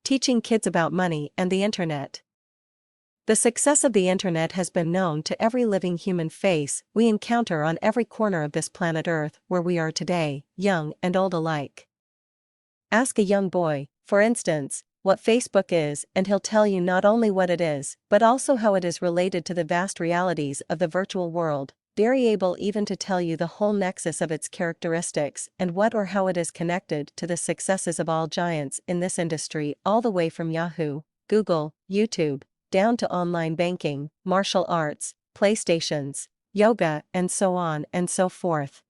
Teaching kids about money and the internet. The success of the internet has been known to every living human face we encounter on every corner of this planet Earth where we are today, young and old alike. Ask a young boy, for instance, what Facebook is, and he'll tell you not only what it is, but also how it is related to the vast realities of the virtual world, very able even to tell you the whole nexus of its characteristics and what or how it is connected to the successes of all giants in this industry, all the way from Yahoo, Google, YouTube, down to online banking, martial arts, PlayStations, yoga, and so on and so forth.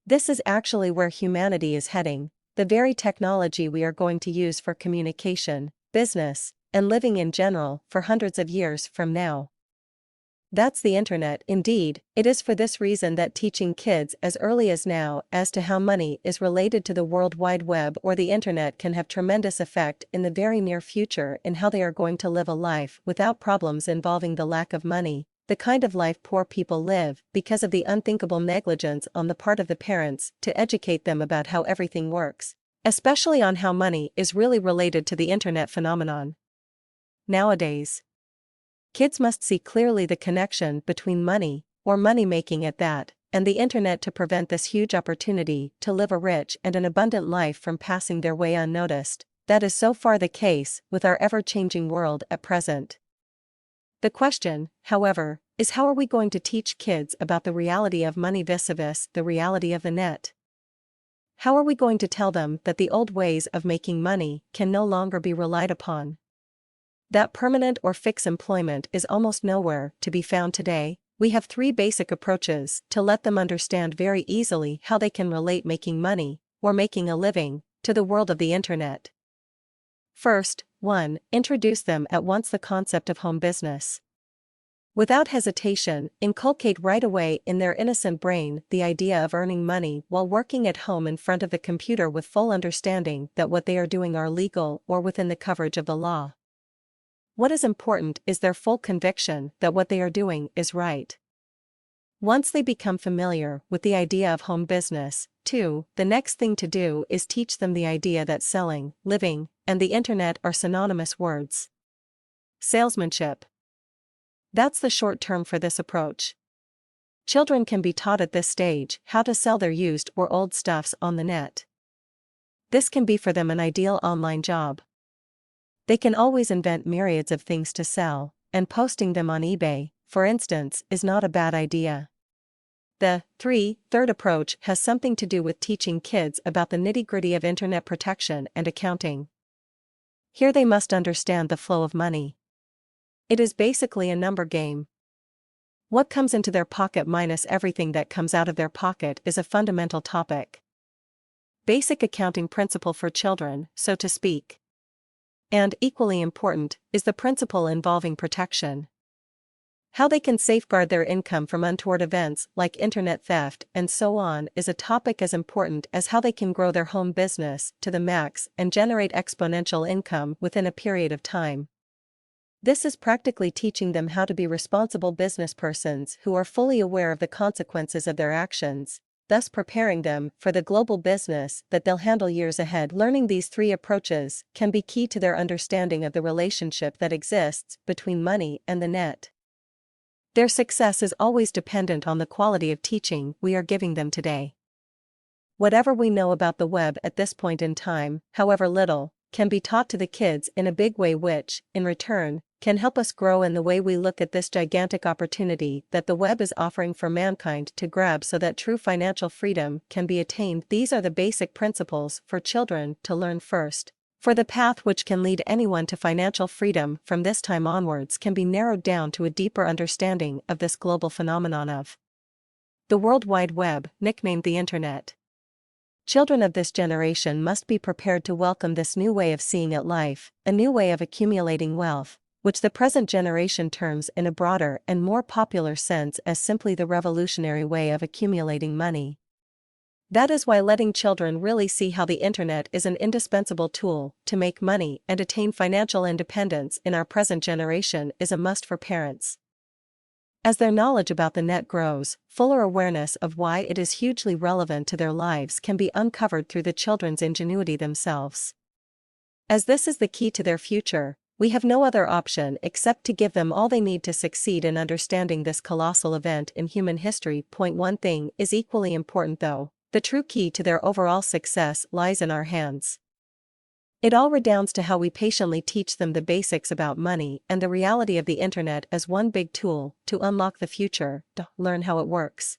This is actually where humanity is heading, the very technology we are going to use for communication, business, and living in general for hundreds of years from now. That's the internet. Indeed, it is for this reason that teaching kids as early as now as to how money is related to the World Wide Web or the internet can have tremendous effect in the very near future in how they are going to live a life without problems involving the lack of money, the kind of life poor people live because of the unthinkable negligence on the part of the parents to educate them about how everything works, especially on how money is really related to the internet phenomenon. Nowadays, kids must see clearly the connection between money, or money making at that, and the internet to prevent this huge opportunity to live a rich and an abundant life from passing their way unnoticed. That is so far the case with our ever-changing world at present. The question, however, is how are we going to teach kids about the reality of money vis-a-vis the reality of the net? How are we going to tell them that the old ways of making money can no longer be relied upon? That permanent or fixed employment is almost nowhere to be found today. We have three basic approaches to let them understand very easily how they can relate making money, or making a living, to the world of the internet. First, 1. Introduce them at once the concept of home business. Without hesitation, inculcate right away in their innocent brain the idea of earning money while working at home in front of the computer with full understanding that what they are doing are legal or within the coverage of the law. What is important is their full conviction that what they are doing is right. Once they become familiar with the idea of home business, 2, the next thing to do is teach them the idea that selling, living, and the internet are synonymous words. Salesmanship. That's the short term for this approach. Children can be taught at this stage how to sell their used or old stuffs on the net. This can be for them an ideal online job. They can always invent myriads of things to sell, and posting them on eBay, for instance, is not a bad idea. The third approach has something to do with teaching kids about the nitty-gritty of internet protection and accounting. Here they must understand the flow of money. It is basically a number game. What comes into their pocket minus everything that comes out of their pocket is a fundamental topic. Basic accounting principle for children, so to speak. And equally important is the principle involving protection. How they can safeguard their income from untoward events like internet theft and so on is a topic as important as how they can grow their home business to the max and generate exponential income within a period of time. This is practically teaching them how to be responsible business persons who are fully aware of the consequences of their actions, thus preparing them for the global business that they'll handle years ahead. Learning these three approaches can be key to their understanding of the relationship that exists between money and the net. Their success is always dependent on the quality of teaching we are giving them today. Whatever we know about the web at this point in time, however little, can be taught to the kids in a big way which, in return, can help us grow in the way we look at this gigantic opportunity that the web is offering for mankind to grab so that true financial freedom can be attained. These are the basic principles for children to learn first, for the path which can lead anyone to financial freedom from this time onwards can be narrowed down to a deeper understanding of this global phenomenon of the World Wide Web, nicknamed the Internet. Children of this generation must be prepared to welcome this new way of seeing at life, a new way of accumulating wealth, which the present generation terms in a broader and more popular sense as simply the revolutionary way of accumulating money. That is why letting children really see how the internet is an indispensable tool to make money and attain financial independence in our present generation is a must for parents. As their knowledge about the net grows, fuller awareness of why it is hugely relevant to their lives can be uncovered through the children's ingenuity themselves. As this is the key to their future, we have no other option except to give them all they need to succeed in understanding this colossal event in human history. One thing is equally important though: the true key to their overall success lies in our hands. It all redounds to how we patiently teach them the basics about money and the reality of the internet as one big tool to unlock the future. Learn how it works.